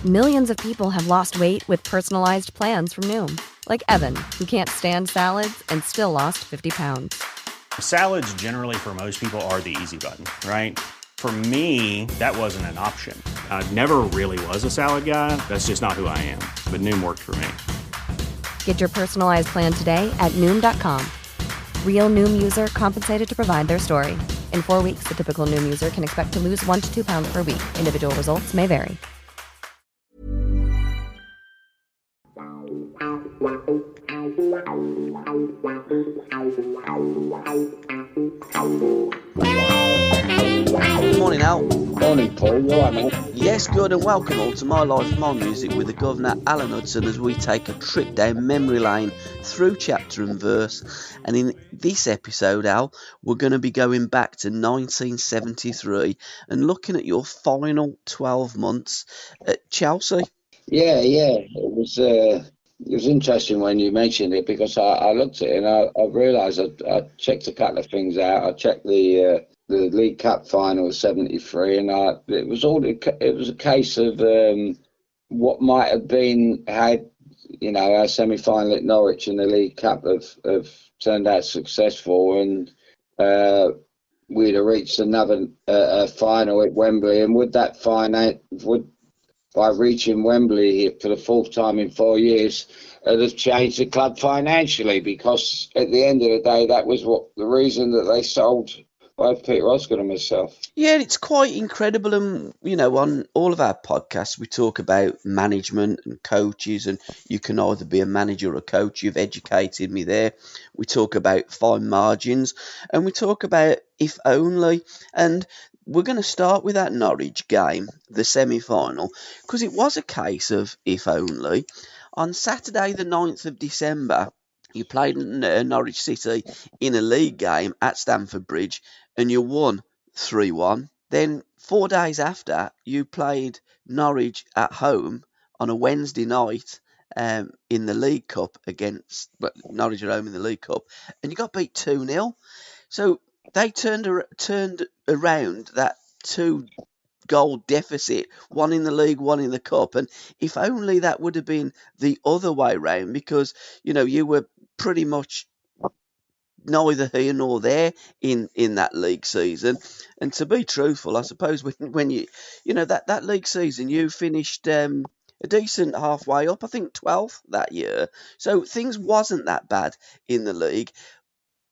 Millions of people have lost weight with personalized plans from Noom. Like Evan, who can't stand salads and still lost 50 pounds. Salads generally for most people are the easy button, right? For me, that wasn't an option. I never really was a salad guy. That's just not who I am. But Noom worked for me. Get your personalized plan today at Noom.com. Real Noom user compensated to provide their story. In 4 weeks, the typical Noom user can expect to lose 1 to 2 pounds per week. Individual results may vary. Morning, Al. Morning, Paul. You all right, mate? Yes, good, and welcome all to My Life, My Music with the Governor, Alan Hudson, as we take a trip down memory lane through chapter and verse. And in this episode, Al, we're going to be going back to 1973 and looking at your final 12 months at Chelsea. Yeah. It was interesting when you mentioned it, because I looked at it and I realised I checked a couple of things out. I checked the League Cup final of '73, and it was a case of what might have been had, our semi-final at Norwich in the League Cup have turned out successful, and we'd have reached another final at Wembley, and by reaching Wembley for the fourth time in 4 years, it has changed the club financially, because at the end of the day, that was the reason that they sold both Peter Osgood and myself. Yeah, it's quite incredible. And, on all of our podcasts, we talk about management and coaches, and you can either be a manager or a coach. You've educated me there. We talk about fine margins, and we talk about if only. And we're going to start with that Norwich game, the semi-final, because it was a case of if only. On Saturday, the 9th of December, you played Norwich City in a league game at Stamford Bridge, and you won 3-1. Then 4 days after, you played Norwich at home on a Wednesday night in the League Cup against Norwich at home in the League Cup, and you got beat 2-0. So they turned around that 2-goal deficit, one in the league, one in the cup. And if only that would have been the other way round, because, you were pretty much neither here nor there in that league season. And to be truthful, I suppose when you that league season, you finished a decent halfway up, I think 12th that year. So things wasn't that bad in the league.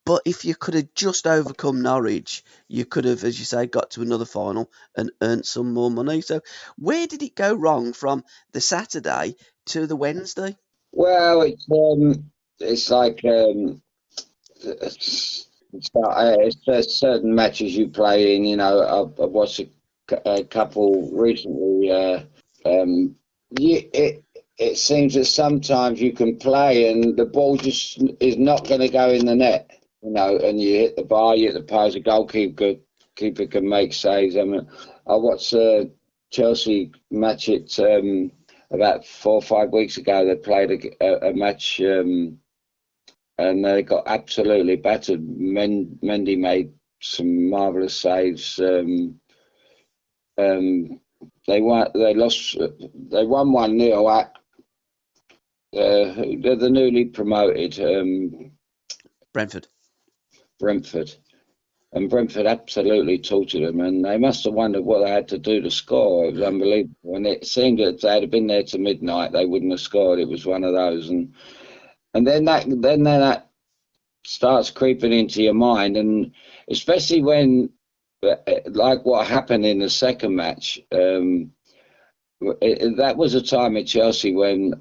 But if you could have just overcome Norwich, you could have, as you say, got to another final and earned some more money. So where did it go wrong from the Saturday to the Wednesday? Well, it's like it's certain matches you play in. I've watched a couple recently. It seems that sometimes you can play and the ball just is not going to go in the net. And you hit the bar, you hit the post, the goalkeeper can make saves. I mean, I watched a Chelsea match about 4 or 5 weeks ago. They played a match and they got absolutely battered. Mendy made some marvellous saves. They won 1-0 at the newly promoted Brentford, and Brentford absolutely tortured them, and they must have wondered what they had to do to score. It was unbelievable, and it seemed that if they had been there to midnight, they wouldn't have scored. It was one of those, and then that starts creeping into your mind, and especially when, like what happened in the second match, that was a time at Chelsea when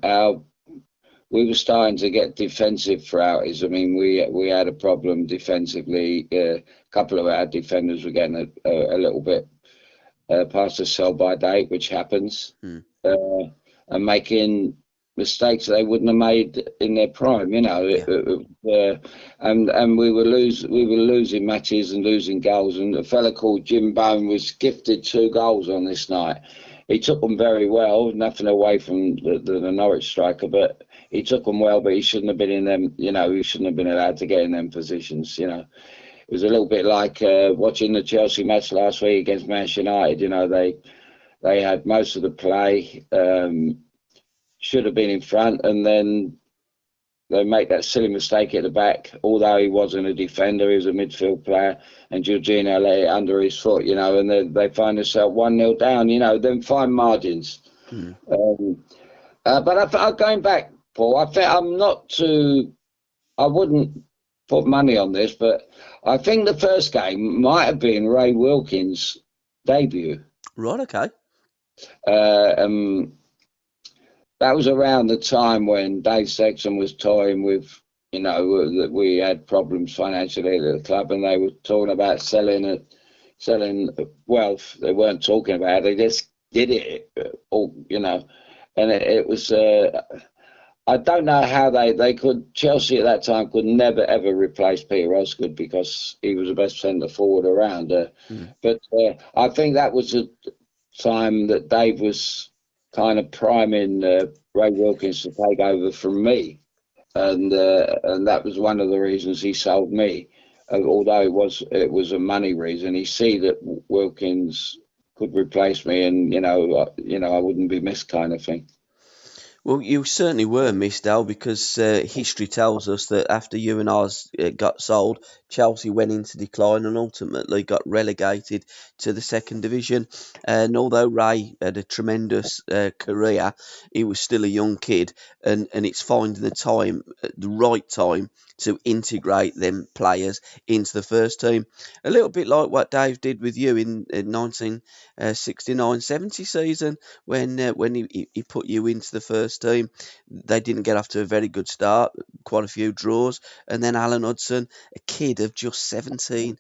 we were starting to get defensive throughout. I mean, we had a problem defensively. A couple of our defenders were getting a little bit past the sell-by date, which happens, and making mistakes they wouldn't have made in their prime. And we were losing matches and losing goals. And a fella called Jim Bone was gifted 2 goals on this night. He took them very well, nothing away from the Norwich striker, but he took them well, but he shouldn't have been in them, he shouldn't have been allowed to get in them positions, It was a little bit like watching the Chelsea match last week against Manchester United, They had most of the play, should have been in front, and then they make that silly mistake at the back. Although he wasn't a defender, he was a midfield player, and Jorginho let it under his foot, and then they find themselves 1-0 down, then fine margins. But I'm going back, Paul, I think I wouldn't put money on this, but I think the first game might have been Ray Wilkins' debut. Right, okay. That was around the time when Dave Sexton was toying with, that we had problems financially at the club, and they were talking about selling wealth. They weren't talking about it; they just did it, And it was. I don't know how they could. Chelsea at that time could never ever replace Peter Osgood because he was the best centre forward around. But I think that was a time that Dave was kind of priming Ray Wilkins to take over from me, and that was one of the reasons he sold me. Although it was a money reason, he see that Wilkins could replace me, and I wouldn't be missed, kind of thing. Well, you certainly were missed, Al, because history tells us that after you and ours got sold, Chelsea went into decline and ultimately got relegated to the second division. And although Ray had a tremendous career, he was still a young kid, and it's finding the right time to integrate them players into the first team. A little bit like what Dave did with you in 1969-70 season when he put you into the first team. They didn't get off to a very good start, quite a few draws, and then Alan Hudson, a kid of just 18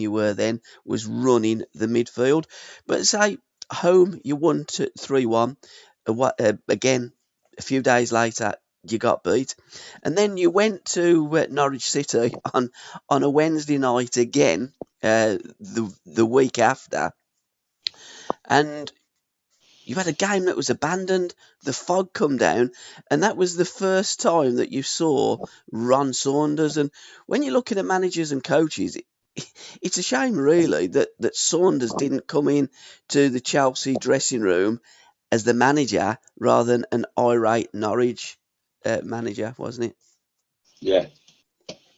you were then, was running the midfield. But say home, you won 3-1. Again, a few days later, you got beat, and then you went to Norwich City on a Wednesday night again, the week after, and you had a game that was abandoned, the fog come down, and that was the first time that you saw Ron Saunders. And when you're looking at managers and coaches, it's a shame really that Saunders didn't come in to the Chelsea dressing room as the manager rather than an irate Norwich manager, wasn't it? Yeah,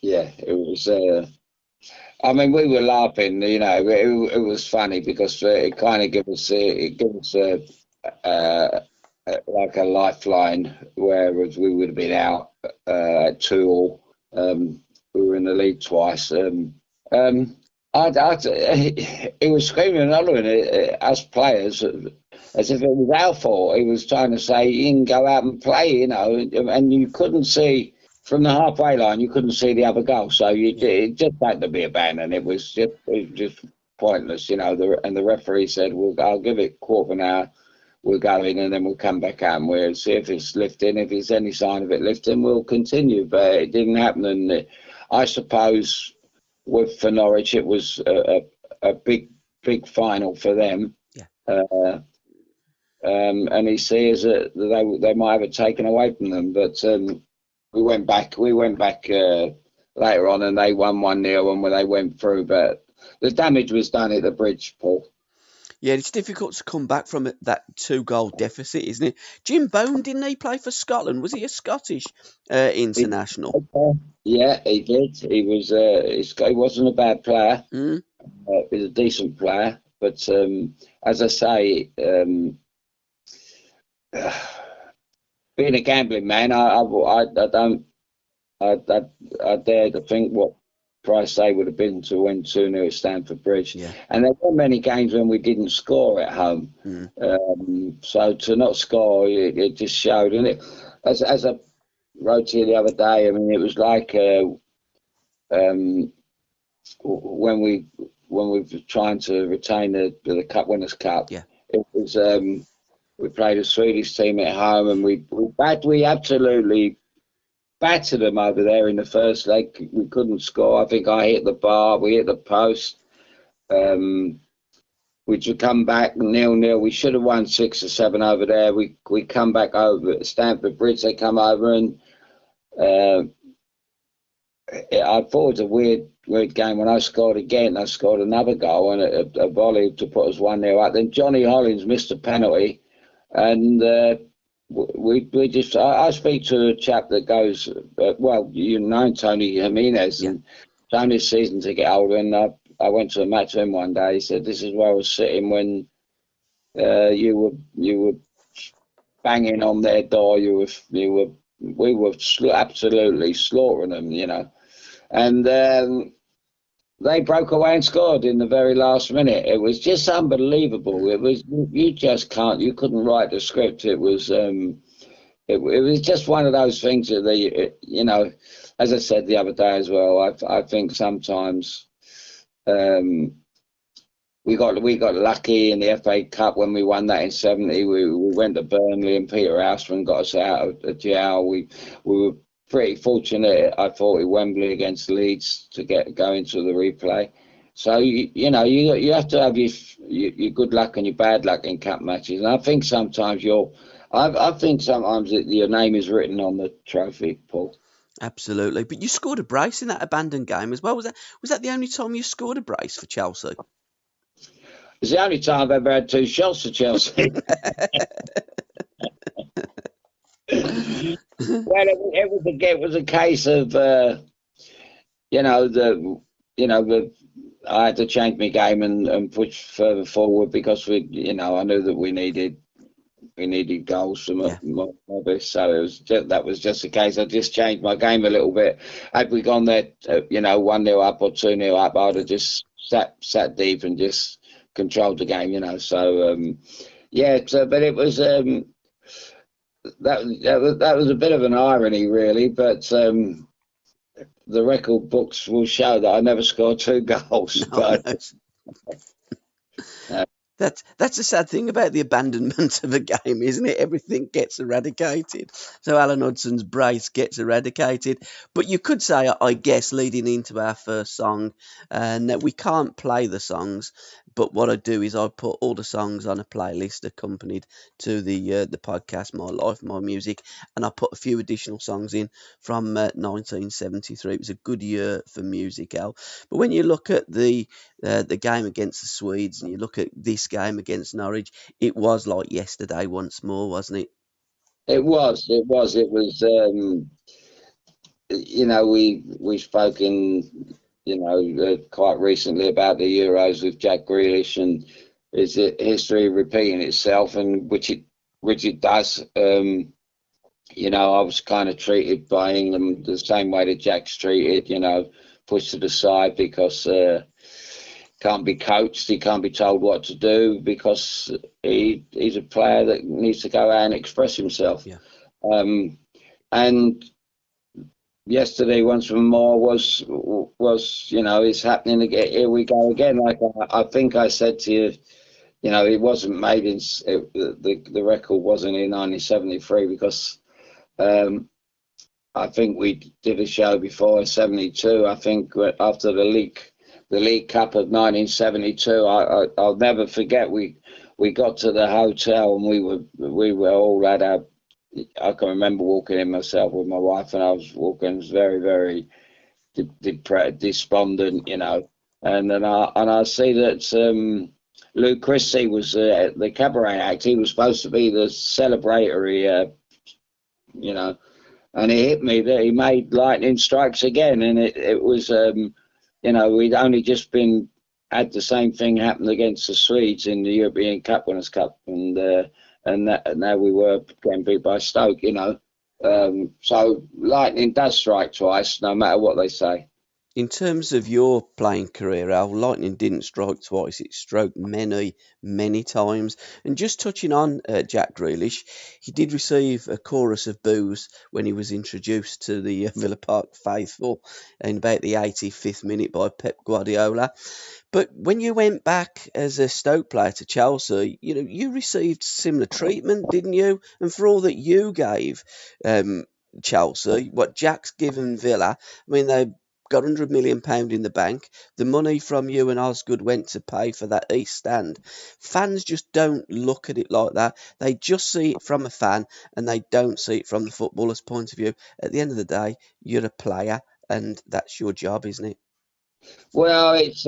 it was. I mean, we were laughing, it was funny because it kind of gave us like a lifeline, whereas we would have been out at 2-2. We were in the league twice. It was screaming and hollering at us players as if it was our fault. He was trying to say, you can go out and play, and you couldn't see. From the halfway line, you couldn't see the other goal, so it just had to be abandoned. It was just pointless, and the referee said, I'll give it quarter of an hour, we'll go in and then we'll come back out and we'll see if it's lifting. If there's any sign of it lifting, we'll continue. But it didn't happen, and I suppose for Norwich, it was a big final for them. Yeah. And he sees that they might have it taken away from them, but. We went back later on, and they won 1-0, and when they went through, but the damage was done at the bridge, Paul. Yeah, it's difficult to come back from that 2-goal deficit, isn't it? Jim Bone, didn't he play for Scotland? Was he a Scottish international? Yeah, he did. He was. He wasn't a bad player. He was a decent player, but as I say. Being a gambling man, I dare to think what price they would have been to win 2-0 at Stamford Bridge. Yeah. And there were many games when we didn't score at home. So to not score, it just showed. And it, as I wrote to you the other day, I mean, it was like when we were trying to retain the Cup Winners' Cup. Yeah. It was. We played a Swedish team at home, and we absolutely battered them over there in the first leg. We couldn't score. I think I hit the bar. We hit the post. We should come back 0-0. We should have won 6 or 7 over there. We come back over at Stamford Bridge. They come over and I thought it was a weird game when I scored again. I scored another goal and a volley to put us 1-0 up. Then Johnny Hollins missed a penalty, and we just. I speak to a chap that goes, well, you know Tony Jimenez, and Tony's season to get older. And I went to a match with him one day. He said, "This is where I was sitting when you were banging on their door. We were absolutely slaughtering them, you know." And they broke away and scored in the very last minute. It was just unbelievable. It was, you just can't, you couldn't write the script. It was just one of those things that you know, as I said the other day as well, I think sometimes we got lucky in the FA Cup when we won that in '70. We went to Burnley and Peter Houseman got us out of jail. We were pretty fortunate, I thought, at Wembley against Leeds to go into the replay. So you know, you have to have your good luck and your bad luck in cup matches. And I think sometimes I think sometimes your name is written on the trophy, Paul. Absolutely. But you scored a brace in that abandoned game as well. Was that the only time you scored a brace for Chelsea? It's the only time I've ever had 2 shots for Chelsea. Well, it was a case of I had to change my game and push further forward because I knew that we needed goals from my best. So that was just the case. I just changed my game a little bit. Had we gone there, 1-0 up or 2-0 up, I'd have just sat deep and just controlled the game, you know. So but it was. That was a bit of an irony, really, but the record books will show that I never scored 2 goals. No. That's the sad thing about the abandonment of a game, isn't it? Everything gets eradicated. So Alan Hudson's brace gets eradicated. But you could say, I guess, leading into our first song, and we can't play the songs, but what I do is I put all the songs on a playlist accompanied to the podcast, My Life, My Music, and I put a few additional songs in from 1973. It was a good year for music, Al. But when you look at the game against the Swedes and you look at this game against Norwich, it was like yesterday once more, wasn't it? It was. We've spoken, quite recently about the Euros with Jack Grealish, and is it history repeating itself, and which it does. I was kind of treated by England the same way that Jack's treated, pushed to the side because can't be coached, he can't be told what to do because he's a player that needs to go out and express himself. Yeah. And yesterday, once more, was it's happening again. Here we go again. Like I think I said to you, it wasn't made in the record wasn't in 1973 because I think we did a show before 72. I think after the League Cup of 1972, I'll never forget. We got to the hotel and we were all at I can remember walking in myself with my wife, and I was walking very, very despondent, And then I see that Lou Christie was the cabaret act. He was supposed to be the celebratory, and it hit me that he made lightning strikes again, and it was. We'd only just had the same thing happen against the Swedes in the European Cup Winners' Cup, and now we were getting beat by Stoke, So lightning does strike twice, no matter what they say. In terms of your playing career, Al, lightning didn't strike twice. It struck many, many times. And just touching on Jack Grealish, he did receive a chorus of boos when he was introduced to the Villa Park faithful in about the 85th minute by Pep Guardiola. But when you went back as a Stoke player to Chelsea, you received similar treatment, didn't you? And for all that you gave Chelsea, what Jack's given Villa, I mean, they got £100 million in the bank. The money from you and Osgood went to pay for that East Stand. Fans just don't look at it like that. They just see it from a fan and they don't see it from the footballer's point of view. At the end of the day, you're a player and that's your job, isn't it? Well, it's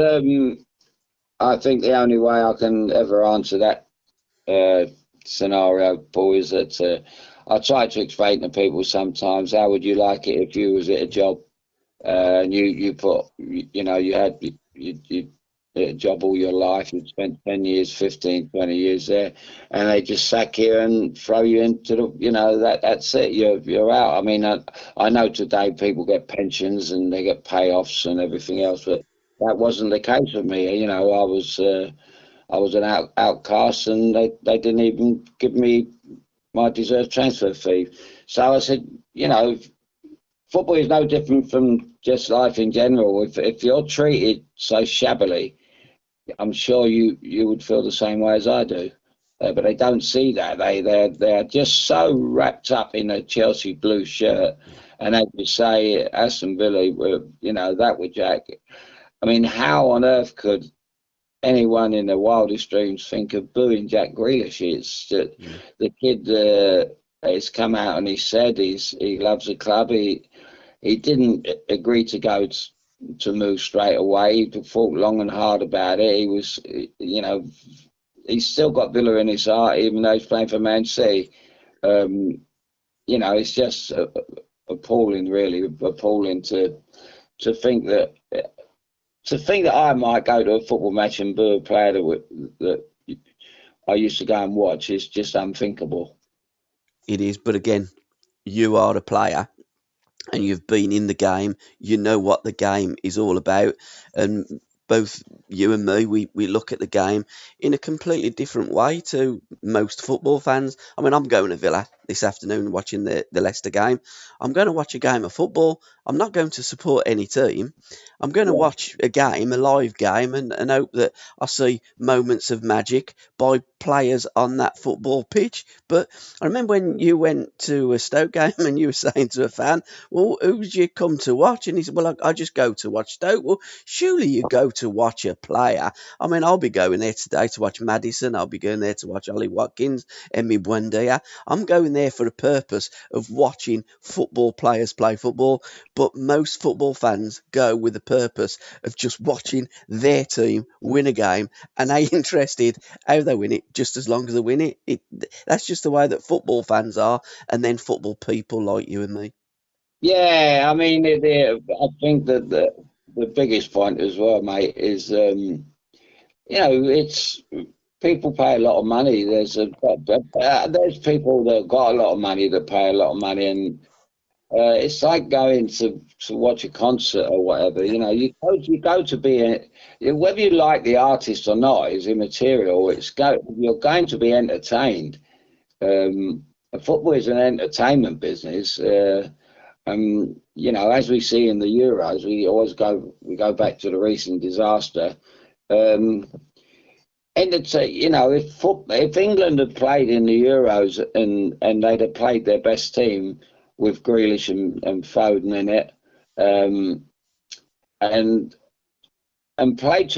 I think the only way I can ever answer that scenario, Paul, is that I try to explain to people sometimes, how would you like it if you was at a job and you put, you had you a job all your life, you'd spent 10 years, 15, 20 years there, and they just sack you and throw you into that's it, you're out. I mean, I know today people get pensions and they get payoffs and everything else, but that wasn't the case with me. I was an outcast, and they didn't even give me my deserved transfer fee. So I said, football is no different from just life in general. If you're treated so shabbily, I'm sure you would feel the same way as I do. But they don't see that. They're just so wrapped up in a Chelsea blue shirt. And as you say, Aston Villa, that with Jack. I mean, how on earth could anyone in their wildest dreams think of booing Jack Grealish? It's the kid has come out and he said he loves the club. He didn't agree to go to move straight away. He thought long and hard about it. He was, he's still got Villa in his heart, even though he's playing for Man City. It's just appalling, really appalling to think that. To think that I might go to a football match and boo a player that I used to go and watch is just unthinkable. It is, but again, you are a player and you've been in the game. You know what the game is all about, and both you and me, we look at the game in a completely different way to most football fans. I mean, I'm going to Villa this afternoon watching the Leicester game. I'm going to watch a game of football. I'm not going to support any team. I'm going to watch a game, a live game, and hope that I see moments of magic by players on that football pitch. But I remember when you went to a Stoke game and you were saying to a fan, well, who did you come to watch? And he said, well, I just go to watch Stoke. Well, surely you go to watch a player. I mean, I'll be going there today to watch Maddison. I'll be going there to watch Ollie Watkins, Emi Buendia. I'm going there for the purpose of watching football players play football. But most football fans go with the purpose of just watching their team win a game, and they interested how they win it just as long as they win it. That's just the way that football fans are, and then football people like you and me. Yeah, I mean, I think that the biggest point as well, mate, is it's people pay a lot of money. There's people that got a lot of money that pay a lot of money, and it's like going to watch a concert or whatever. You go to be whether you like the artist or not is immaterial. You're going to be entertained. Football is an entertainment business. As we see in the Euros, we go back to the recent disaster. If England had played in the Euros and they'd have played their best team with Grealish and Foden in it, and played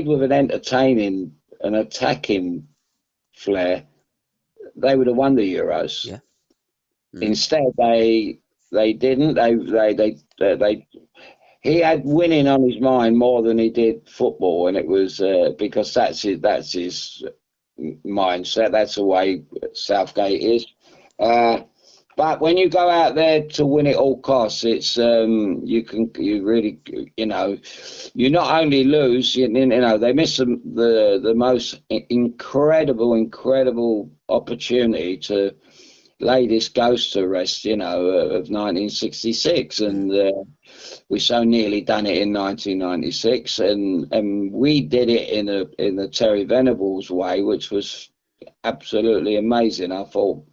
with an entertaining and attacking flair, they would have won the Euros. Yeah. Instead, they didn't. He had winning on his mind more than he did football, and it was because that's his mindset. That's the way Southgate is. But when you go out there to win at all costs, it's you not only lose, they miss the most incredible opportunity to lay this ghost to rest, of 1966, and we so nearly done it in 1996, and we did it in the Terry Venables way, which was absolutely amazing. I thought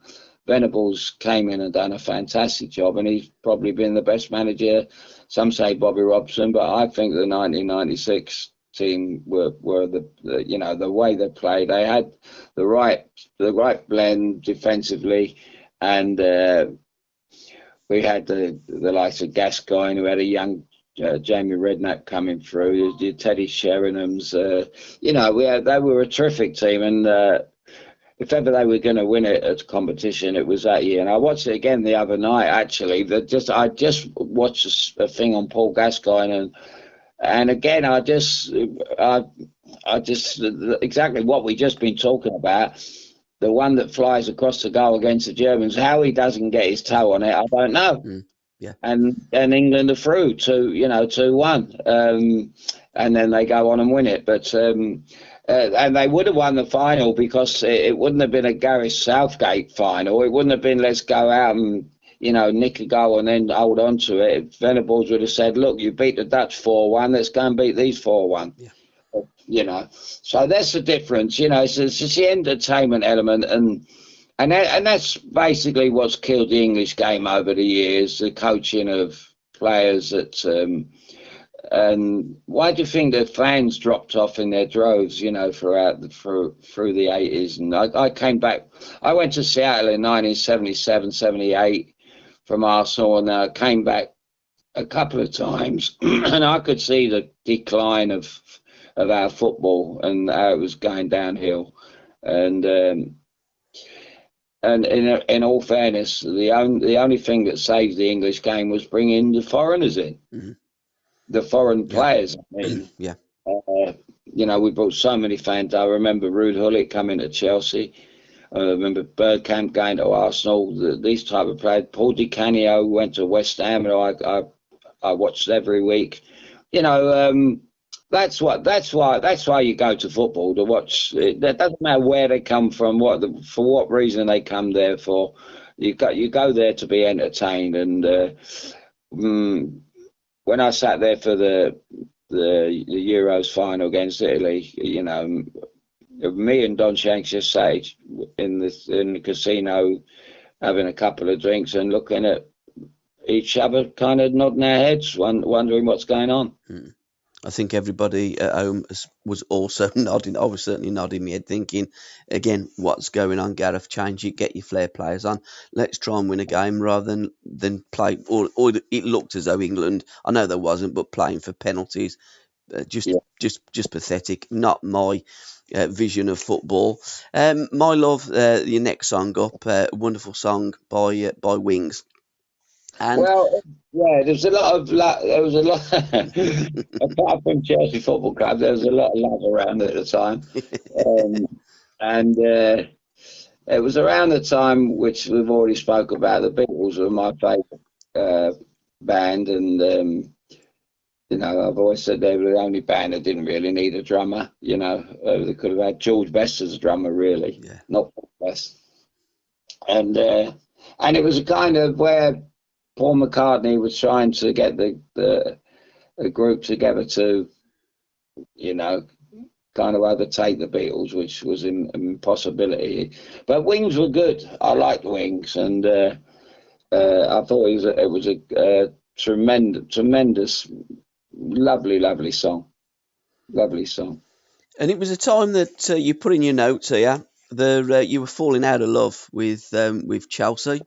Venables came in and done a fantastic job, and he's probably been the best manager. Some say Bobby Robson, but I think the 1996 team were the way they played. They had the right blend defensively, and we had the likes of Gascoigne, who had a young Jamie Redknapp coming through, the Teddy Sheringham's. They were a terrific team, and if ever they were going to win it at a competition, it was that year. And I watched it again the other night. Actually, I just watched a thing on Paul Gascoigne, and again, I just exactly what we just been talking about. The one that flies across the goal against the Germans, how he doesn't get his toe on it, I don't know. Yeah. And England are through 2-1, and then they go on and win it. But and they would have won the final because it wouldn't have been a Gareth Southgate final. It wouldn't have been let's go out and nick a goal and then hold on to it. Venables would have said, "Look, you beat the Dutch 4-1. Let's go and beat these 4-1." Yeah. So that's the difference. It's just the entertainment element, and that's basically what's killed the English game over the years. The coaching of players and why do you think the fans dropped off in their droves? Through the 80s, and I came back. I went to Seattle in 1977, 78 from Arsenal, and I came back a couple of times, and I could see the decline of our football and how it was going downhill. And in all fairness, the only thing that saved the English game was bringing the foreigners in, the foreign players. I mean, Yeah. We brought so many fans. I remember Ruud Gullit coming to Chelsea. I remember Bergkamp going to Arsenal. These type of players. Paul Di Canio went to West Ham, and I watched every week. That's why you go to football, to watch. That doesn't matter where they come from, for what reason they come there for. You go there to be entertained. And when I sat there for the Euros final against Italy, me and Don Shanks just sat in the casino having a couple of drinks and looking at each other, kind of nodding our heads, wondering what's going on. I think everybody at home was also nodding. I was certainly nodding my head, thinking, again, what's going on, Gareth? Change it, get your flair players on. Let's try and win a game rather than play. Or it looked as though England, I know there wasn't, but playing for penalties, just pathetic. Not my vision of football. My love, your next song up, wonderful song by Wings. And there's a lot. Apart from Chelsea Football Club, there was a lot of love around at the time, and it was around the time which we've already spoke about. The Beatles were my favourite band, and I've always said they were the only band that didn't really need a drummer. They could have had George Best as a drummer, really, not Paul Best, and it was a kind of where Paul McCartney was trying to get the group together to, kind of overtake the Beatles, which was an impossibility. But Wings were good. I liked Wings, and I thought it was a tremendous, lovely song. Lovely song. And it was a time that you put in your notes here that you were falling out of love with Chelsea.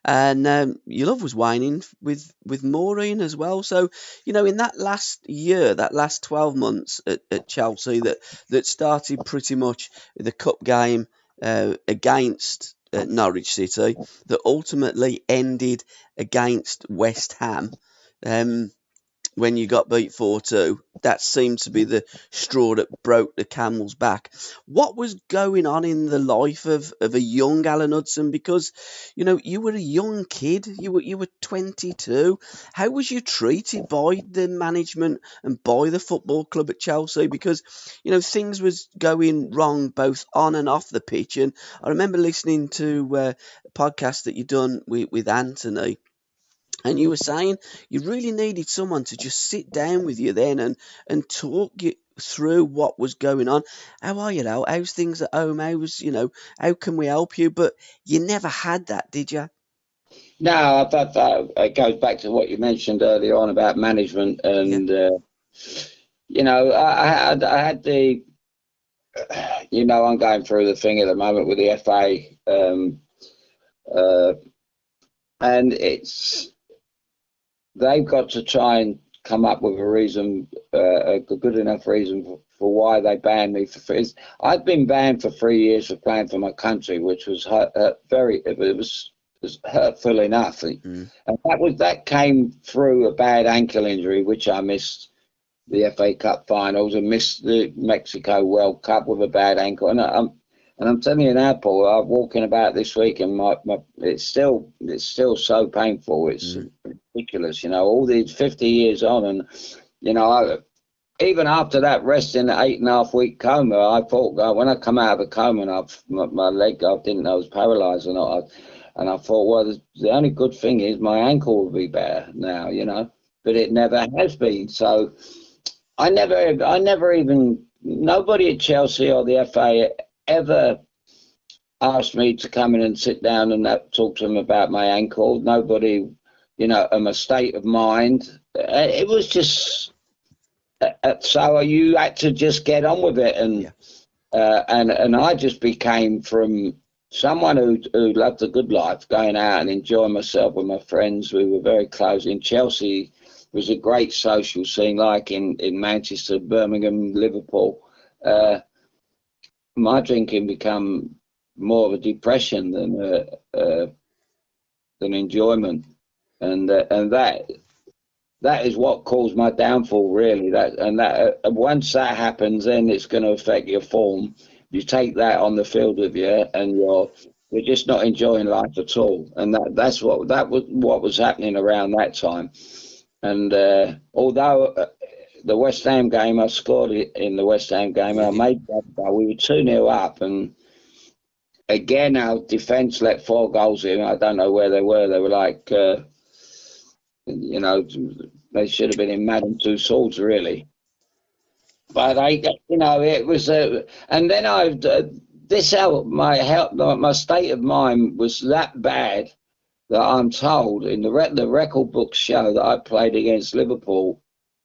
And your love was waning with Maureen as well. So, in that last year, that last 12 months at Chelsea, that started pretty much the cup game against Norwich City, that ultimately ended against West Ham. When you got beat 4-2, that seemed to be the straw that broke the camel's back. What was going on in the life of a young Alan Hudson? Because, you were a young kid. You were 22. How was you treated by the management and by the football club at Chelsea? Because, things was going wrong both on and off the pitch. And I remember listening to a podcast that you done with Anthony. And you were saying you really needed someone to just sit down with you then and talk you through what was going on. How are you now? How's things at home? How can we help you? But you never had that, did you? No, I thought that it goes back to what you mentioned earlier on about management. And, I had the, I'm going through the thing at the moment with the FA. And they've got to try and come up with a reason, a good enough reason for why they banned me for free. I'd been banned for 3 years for playing for my country, which was it was hurtful enough. And that came through a bad ankle injury, which I missed the FA Cup finals and missed the Mexico World Cup with a bad ankle. And I'm telling you now, Paul, I'm walking about this week and it's still so painful. It's ridiculous, all these 50 years on. And, even after that rest in the 8.5 week coma, I thought, when I come out of a coma and my leg, I didn't know I was paralysed or not. And I thought, well, the only good thing is my ankle will be better now, but it never has been. So I never even, nobody at Chelsea or the FA ever asked me to come in and sit down and talk to them about my ankle. Nobody, and my state of mind. It was just, so you had to just get on with it. And I just became from someone who loved a good life, going out and enjoying myself with my friends. We were very close. In Chelsea was a great social scene, like in Manchester, Birmingham, Liverpool. My drinking became more of a depression than enjoyment, and that is what caused my downfall, really. Once that happens, then it's going to affect your form. You take that on the field with you, and you're just not enjoying life at all. And that was what was happening around that time. And although the West Ham game, I scored in the West Ham game, and I made that goal. We were 2-0 up, and again our defence let 4 goals in. I don't know where they were. They were like, they should have been in Madame Tussauds, really. But it was, and then my state of mind was that bad that I'm told in the record books show that I played against Liverpool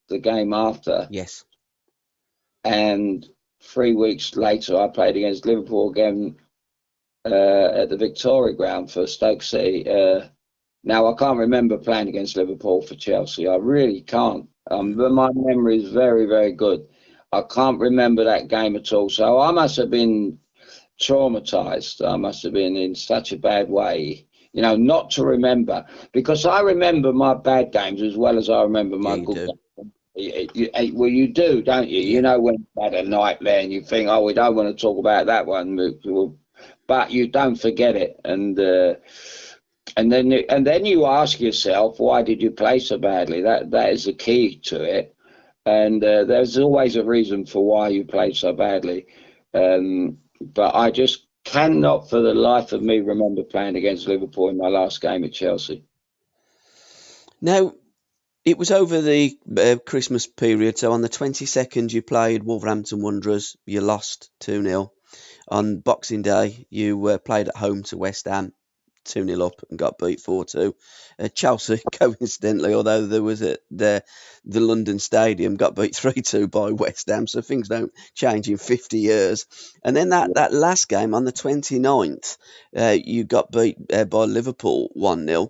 the game after. Yes. And 3 weeks later, I played against Liverpool again at the Victoria Ground for Stoke City. Now, I can't remember playing against Liverpool for Chelsea. I really can't. But my memory is very, very good. I can't remember that game at all. So I must have been traumatised. I must have been in such a bad way, not to remember. Because I remember my bad games as well as I remember my good games. Well, you do, don't you? When you had a nightmare and you think, we don't want to talk about that one. But you don't forget it. And then you ask yourself, why did you play so badly? That is the key to it. And there's always a reason for why you played so badly. But I just cannot for the life of me remember playing against Liverpool in my last game at Chelsea. Now, it was over the Christmas period. So on the 22nd, you played Wolverhampton Wanderers. You lost 2-0. On Boxing Day, you played at home to West Ham, 2-0 up and got beat 4-2. Chelsea, coincidentally, although there was the London Stadium, got beat 3-2 by West Ham, so things don't change in 50 years. And then that last game on the 29th, you got beat by Liverpool 1-0.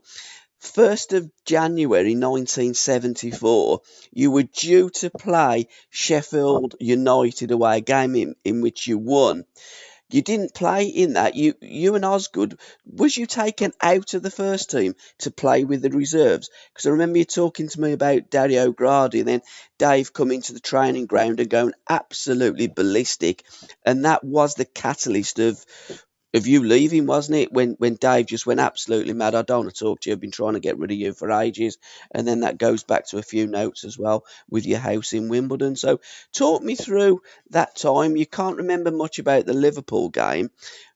1st of January 1974, you were due to play Sheffield United away, a game in which you won. You didn't play in that. You and Osgood, was you taken out of the first team to play with the reserves? Because I remember you talking to me about Dario Gradi, and then Dave coming to the training ground and going absolutely ballistic. And that was the catalyst of you leaving, wasn't it? When Dave just went absolutely mad. I don't want to talk to you. I've been trying to get rid of you for ages. And then that goes back to a few notes as well with your house in Wimbledon. So talk me through that time. You can't remember much about the Liverpool game,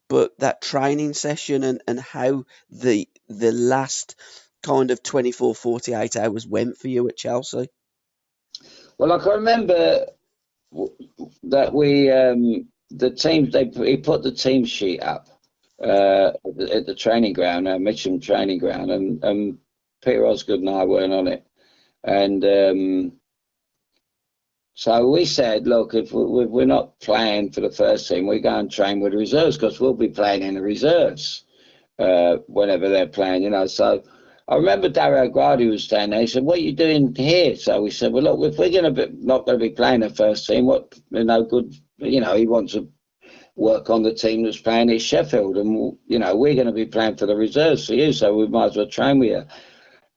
but that training session and how the last kind of 24, 48 hours went for you at Chelsea. Well, I can remember that we... the team, he put the team sheet up at the training ground, Mitcham training ground, and Peter Osgood and I weren't on it. And so we said, look, if we're not playing for the first team, we go and train with the reserves because we'll be playing in the reserves whenever they're playing, So I remember Dario Gradi was staying there. He said, "What are you doing here?" So we said, "Well, look, if we're not going to be playing the first team, what, good, he wants to work on the team that's playing at Sheffield, and we're going to be playing for the reserves for you, so we might as well train with you."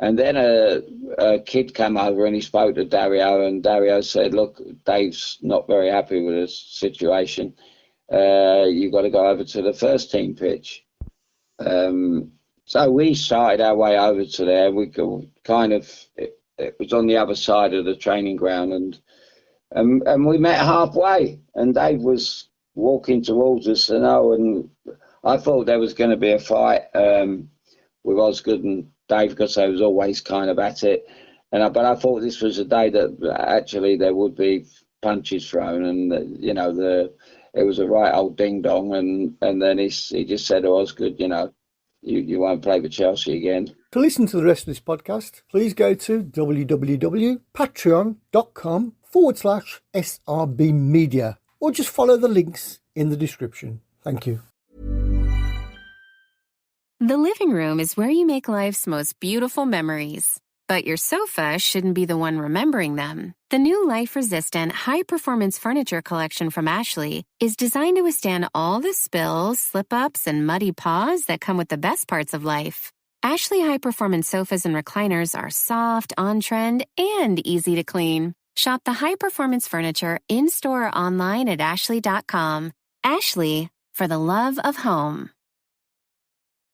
And then a kid came over and he spoke to Dario, and Dario said, "Look, Dave's not very happy with the situation. You've got to go over to the first team pitch." So we started our way over to there. We kind of, it was on the other side of the training ground, and we met halfway, and Dave was walking towards us, and I thought there was going to be a fight with Osgood and Dave, because they was always kind of at it. But I thought this was a day that actually there would be punches thrown, and it was a right old ding dong, and then he just said to Osgood, you won't play for Chelsea again. To listen to the rest of this podcast, please go to www.patreon.com/SRBmedia, or just follow the links in the description. Thank you. The living room is where you make life's most beautiful memories. But your sofa shouldn't be the one remembering them. The new life-resistant, high-performance furniture collection from Ashley is designed to withstand all the spills, slip-ups, and muddy paws that come with the best parts of life. Ashley high-performance sofas and recliners are soft, on-trend, and easy to clean. Shop the high-performance furniture in-store or online at ashley.com. Ashley, for the love of home.